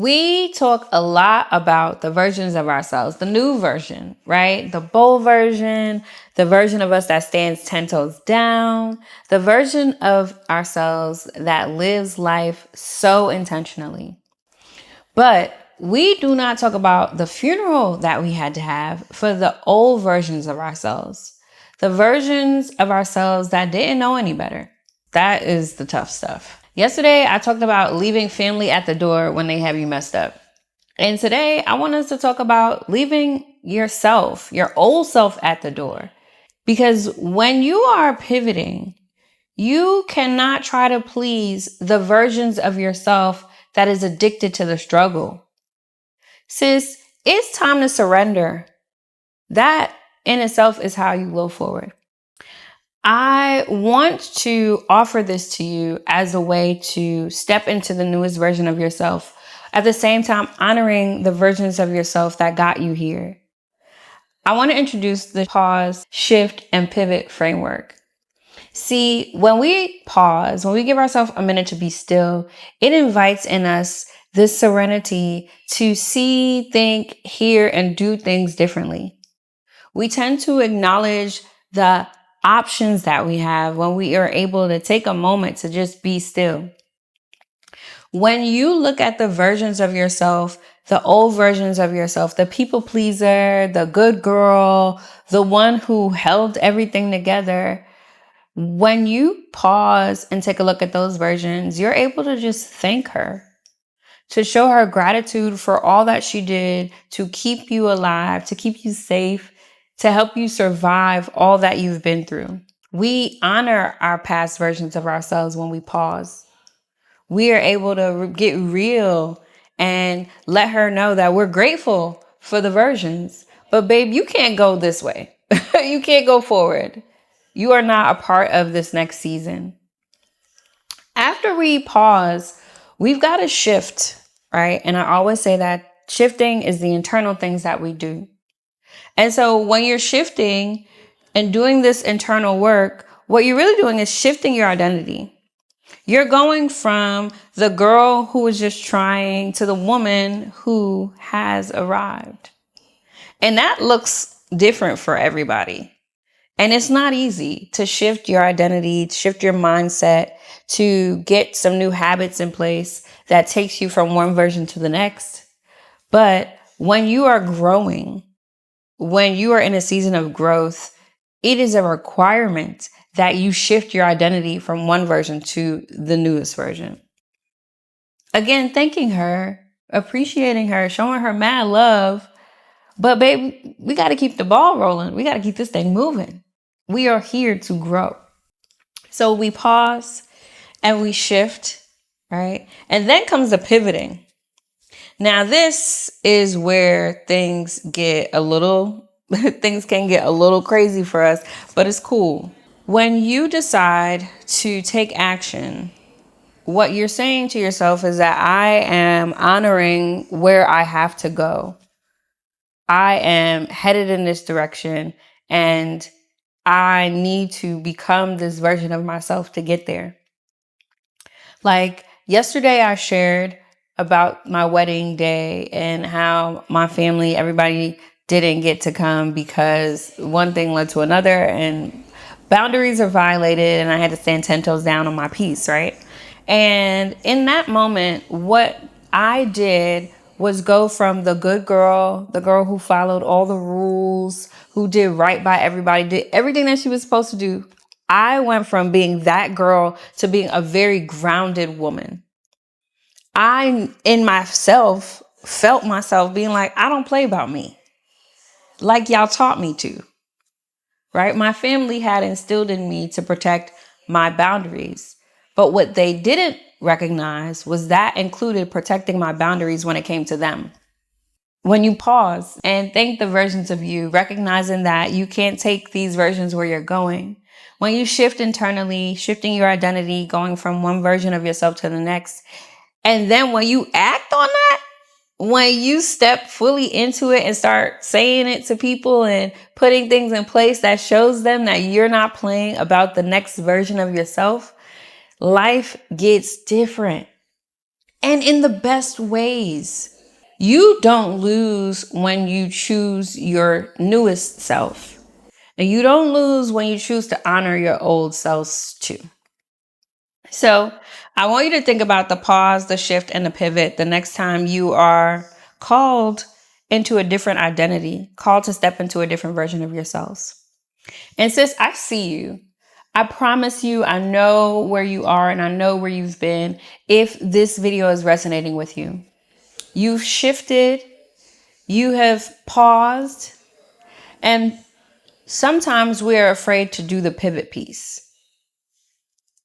We talk a lot about the versions of ourselves, the new version, right? The bold version, the version of us that stands 10 toes down, the version of ourselves that lives life so intentionally. But we do not talk about the funeral that we had to have for the old versions of ourselves, the versions of ourselves that didn't know any better. That is the tough stuff. Yesterday, I talked about leaving family at the door when they have you messed up. And today, I want us to talk about leaving yourself, your old self at the door. Because when you are pivoting, you cannot try to please the versions of yourself that is addicted to the struggle. Sis, it's time to surrender. That in itself is how you go forward. I want to offer this to you as a way to step into the newest version of yourself, at the same time honoring the versions of yourself that got you here. I want to introduce the pause, shift, and pivot framework. See, when we pause, when we give ourselves a minute to be still, it invites in us this serenity to see, think, hear, and do things differently. We tend to acknowledge the options that we have when we are able to take a moment to just be still. When you look at the versions of yourself, the old versions of yourself, the people pleaser, the good girl, the one who held everything together, when you pause and take a look at those versions, you're able to just thank her, to show her gratitude for all that she did to keep you alive, to keep you safe, to help you survive all that you've been through. We honor our past versions of ourselves when we pause. We are able to get real and let her know that we're grateful for the versions. But babe, you can't go this way. You can't go forward. You are not a part of this next season. After we pause, we've got to shift, right? And I always say that shifting is the internal things that we do. And so when you're shifting and doing this internal work, what you're really doing is shifting your identity. You're going from the girl who was just trying to the woman who has arrived. And that looks different for everybody. And it's not easy to shift your identity, to shift your mindset, to get some new habits in place that takes you from one version to the next. But when you are growing, when you are in a season of growth, it is a requirement that you shift your identity from one version to the newest version. Again, thanking her, appreciating her, showing her mad love. But babe, we got to keep the ball rolling. We got to keep this thing moving. We are here to grow. So we pause and we shift, right? And then comes the pivoting. Now, this is where things can get a little crazy for us, but it's cool. When you decide to take action, what you're saying to yourself is that I am honoring where I have to go. I am headed in this direction and I need to become this version of myself to get there. Like yesterday, I shared about my wedding day and how my family, everybody didn't get to come because one thing led to another and boundaries are violated and I had to stand 10 toes down on my piece, right? And in that moment, what I did was go from the good girl, the girl who followed all the rules, who did right by everybody, did everything that she was supposed to do. I went from being that girl to being a very grounded woman. I, in myself, felt myself being like, I don't play about me like y'all taught me to, right? My family had instilled in me to protect my boundaries. But what they didn't recognize was that included protecting my boundaries when it came to them. When you pause and thank the versions of you, recognizing that you can't take these versions where you're going. When you shift internally, shifting your identity, going from one version of yourself to the next. And then when you act on that, when you step fully into it and start saying it to people and putting things in place that shows them that you're not playing about the next version of yourself, life gets different. and in the best ways. You don't lose when you choose your newest self. And you don't lose when you choose to honor your old selves too. So I want you to think about the pause, the shift, and the pivot the next time you are called into a different identity, called to step into a different version of yourselves. And sis, I see you. I promise you, I know where you are and I know where you've been if this video is resonating with you. You've shifted, you have paused, and sometimes we're afraid to do the pivot piece.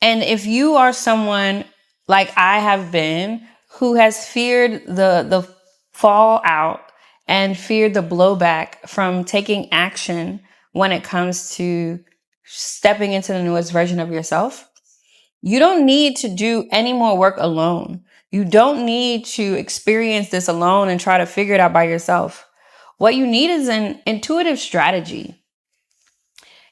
And if you are someone like I have been who has feared the fallout and feared the blowback from taking action when it comes to stepping into the newest version of yourself, you don't need to do any more work alone. You don't need to experience this alone and try to figure it out by yourself. What you need is an intuitive strategy.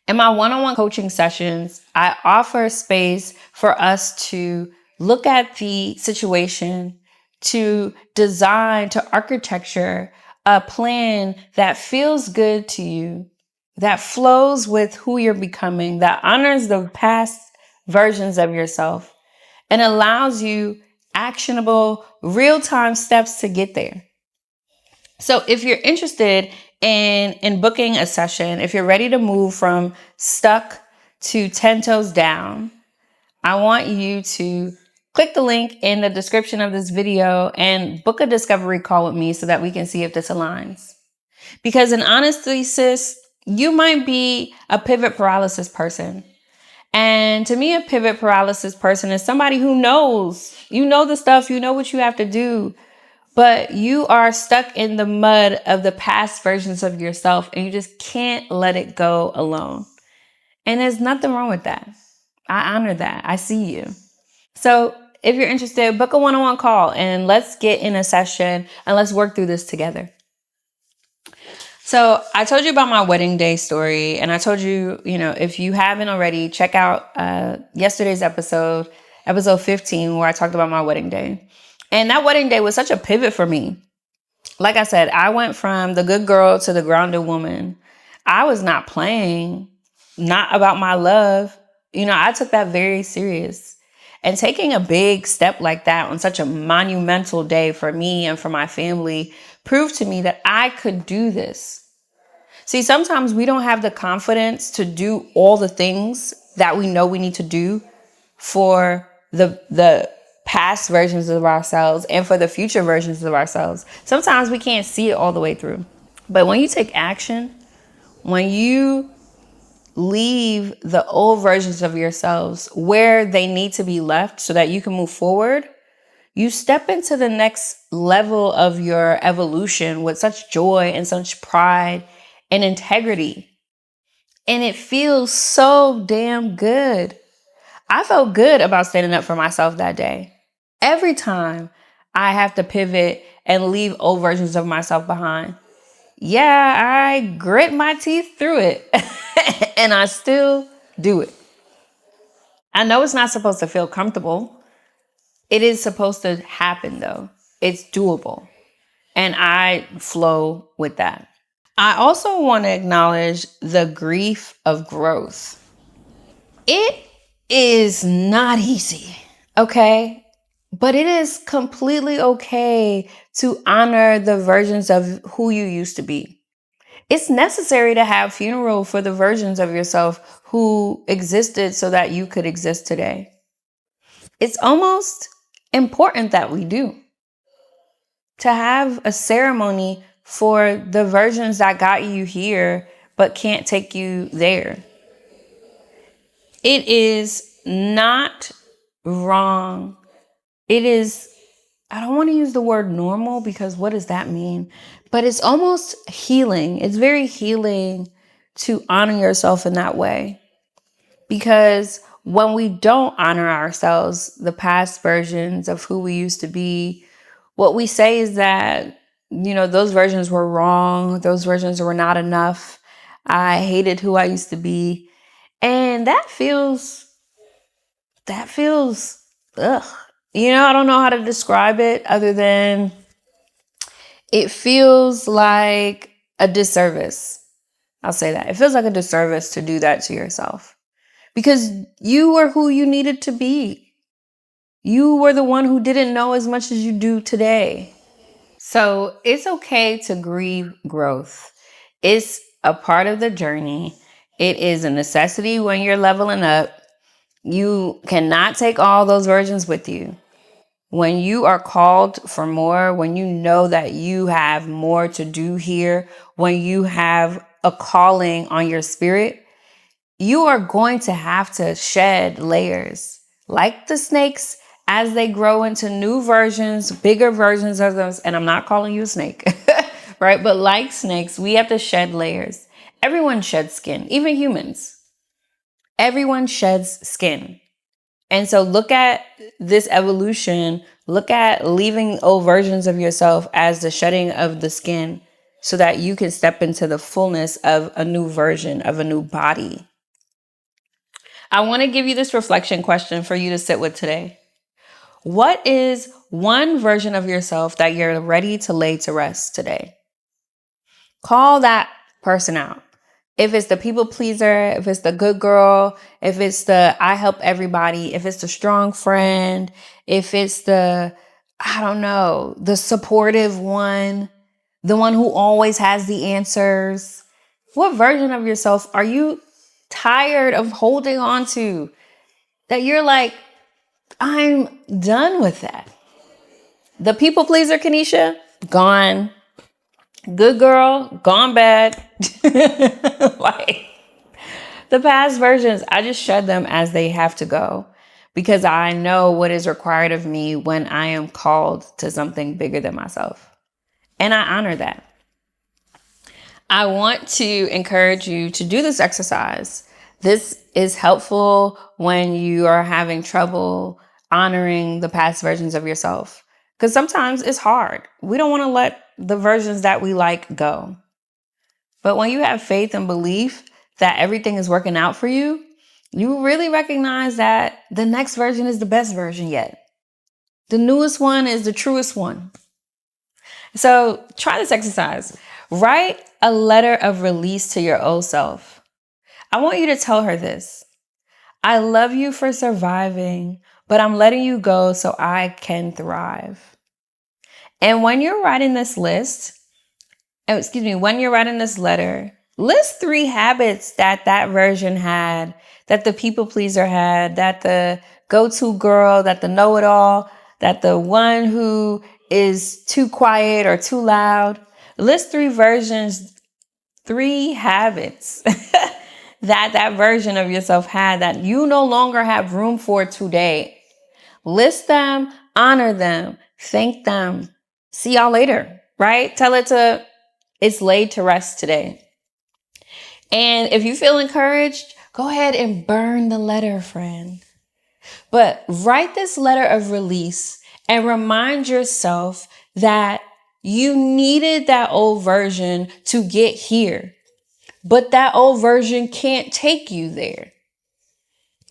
In my one-on-one coaching sessions, I offer space for us to look at the situation, to design, to architecture a plan that feels good to you, that flows with who you're becoming, that honors the past versions of yourself, and allows you actionable, real-time steps to get there. So if you're interested in booking a session, if you're ready to move from stuck to 10 toes down, I want you to click the link in the description of this video and book a discovery call with me so that we can see if this aligns. Because in honesty, sis, you might be a pivot paralysis person. And to me, a pivot paralysis person is somebody who knows, you know the stuff, you know what you have to do, but you are stuck in the mud of the past versions of yourself and you just can't let it go alone. And there's nothing wrong with that. I honor that. I see you. So if you're interested, book a one-on-one call and let's get in a session and let's work through this together. So I told you about my wedding day story, and I told you, if you haven't already, check out yesterday's episode 15, where I talked about my wedding day. And that wedding day was such a pivot for me. Like I said, I went from the good girl to the grounded woman. I was not playing, not about my love. I took that very serious. And taking a big step like that on such a monumental day for me and for my family proved to me that I could do this. See, sometimes we don't have the confidence to do all the things that we know we need to do for the past versions of ourselves and for the future versions of ourselves. Sometimes we can't see it all the way through. But when you take action, when you leave the old versions of yourselves where they need to be left so that you can move forward, you step into the next level of your evolution with such joy and such pride and integrity. And it feels so damn good. I felt good about standing up for myself that day. Every time I have to pivot and leave old versions of myself behind, yeah, I grit my teeth through it and I still do it. I know it's not supposed to feel comfortable. It is supposed to happen though. It's doable. And I flow with that. I also want to acknowledge the grief of growth. It is not easy, okay? But it is completely okay to honor the versions of who you used to be. It's necessary to have funeral for the versions of yourself who existed so that you could exist today. It's almost important that we do. To have a ceremony for the versions that got you here but can't take you there. It is not wrong. It is, I don't want to use the word normal because what does that mean? But it's almost healing. It's very healing to honor yourself in that way. Because when we don't honor ourselves, the past versions of who we used to be, what we say is that, those versions were wrong. Those versions were not enough. I hated who I used to be. And that feels, ugh. I don't know how to describe it other than it feels like a disservice. I'll say that. It feels like a disservice to do that to yourself because you were who you needed to be. You were the one who didn't know as much as you do today. So it's okay to grieve growth. It's a part of the journey. It is a necessity when you're leveling up. You cannot take all those versions with you. When you are called for more, when you know that you have more to do here, when you have a calling on your spirit, you are going to have to shed layers like the snakes as they grow into new versions, bigger versions of those. And I'm not calling you a snake, right? But like snakes, we have to shed layers. Everyone sheds skin, even humans. Everyone sheds skin. And so look at this evolution, look at leaving old versions of yourself as the shedding of the skin so that you can step into the fullness of a new version of a new body. I want to give you this reflection question for you to sit with today. What is one version of yourself that you're ready to lay to rest today? Call that person out. If it's the people pleaser, if it's the good girl, if it's the I help everybody, if it's the strong friend, if it's the, I don't know, the supportive one, the one who always has the answers. What version of yourself are you tired of holding on to that you're like, I'm done with that? The people pleaser, Kanisha, gone. Good girl, gone bad. Like, the past versions, I just shed them as they have to go because I know what is required of me when I am called to something bigger than myself. And I honor that. I want to encourage you to do this exercise. This is helpful when you are having trouble honoring the past versions of yourself because sometimes it's hard. We don't want to let the versions that we like go. But when you have faith and belief that everything is working out for you, you really recognize that the next version is the best version yet. The newest one is the truest one. So try this exercise. Write a letter of release to your old self. I want you to tell her this. I love you for surviving, but I'm letting you go so I can thrive. And when you're writing this list, when you're writing this letter, list 3 habits that version had, that the people pleaser had, that the go-to girl, that the know-it-all, that the one who is too quiet or too loud. List 3 versions, 3 habits that version of yourself had that you no longer have room for today. List them, honor them, thank them. See y'all later, right? Tell it to it's laid to rest today. And if you feel encouraged, go ahead and burn the letter, friend. But write this letter of release and remind yourself that you needed that old version to get here. But that old version can't take you there.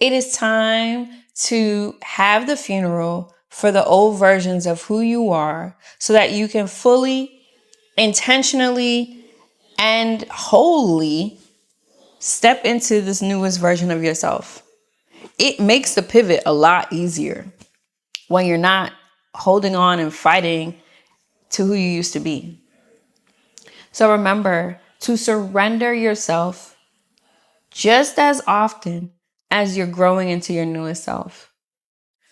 It is time to have the funeral for the old versions of who you are so that you can fully, intentionally, and wholly step into this newest version of yourself. It makes the pivot a lot easier when you're not holding on and fighting to who you used to be. So remember to surrender yourself just as often as you're growing into your newest self.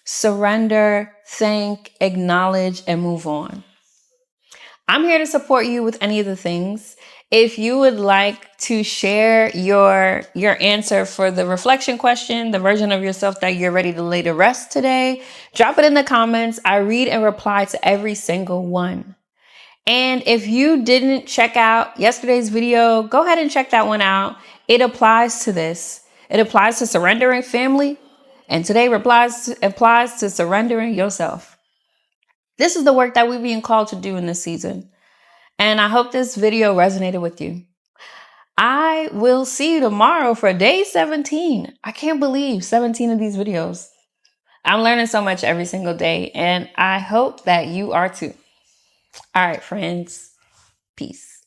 Surrender, thank, acknowledge, and move on. I'm here to support you with any of the things. If you would like to share your answer for the reflection question, the version of yourself that you're ready to lay to rest today, drop it in the comments. I read and reply to every single one. And if you didn't check out yesterday's video, go ahead and check that one out. It applies to this. It applies to surrendering family. And today applies to surrendering yourself. This is the work that we're being called to do in this season. And I hope this video resonated with you. I will see you tomorrow for day 17. I can't believe 17 of these videos. I'm learning so much every single day, and I hope that you are too. All right, friends. Peace.